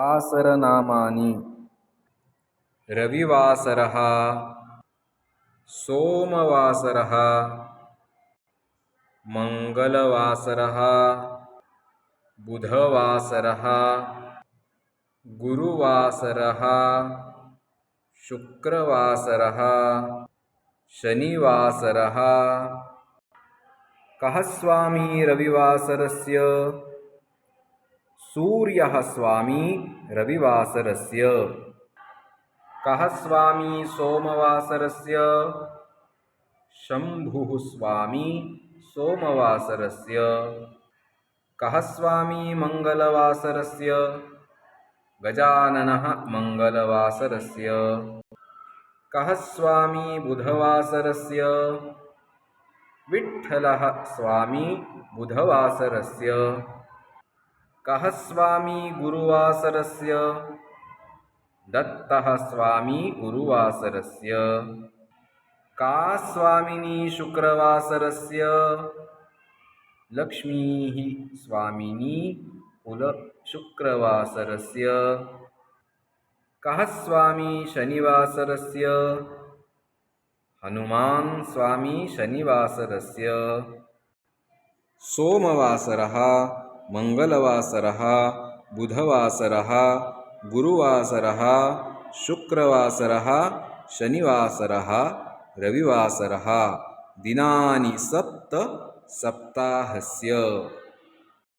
आसरनामानि रविवासरः सोमवासरः मंगलवासरः बुधवासरः गुरुवासरः शुक्रवासरः शनिवासरः कः स्वामी रविवासरस्य सूर्यः स्वामी रविवासरस्य कः स्वामी सोमवासरस्य शंभुः स्वामी सोमवासरस्य कः स्वामी मंगलवासरस्य गजाननः मंगलवासरस्य कः स्वामी बुधवासरस्य विठ्ठलः स्वामी बुधवासरस्य कः स्वामी गुरुवासरस्य दत्तः स्वामी गुरुवासरस्य का स्वामिनी शुक्रवासरस्य लक्ष्मीः स्वामिनी शुक्रवासरस्य कः स्वामी शनिवासरस्य हनुमान स्वामी शनिवासरस्य सोमवासरः मंगलवासरः बुधवासरः गुरुवासरः शुक्रवासरः शनिवासरः रविवासरः दिनानि सप्त सप्ताहस्य।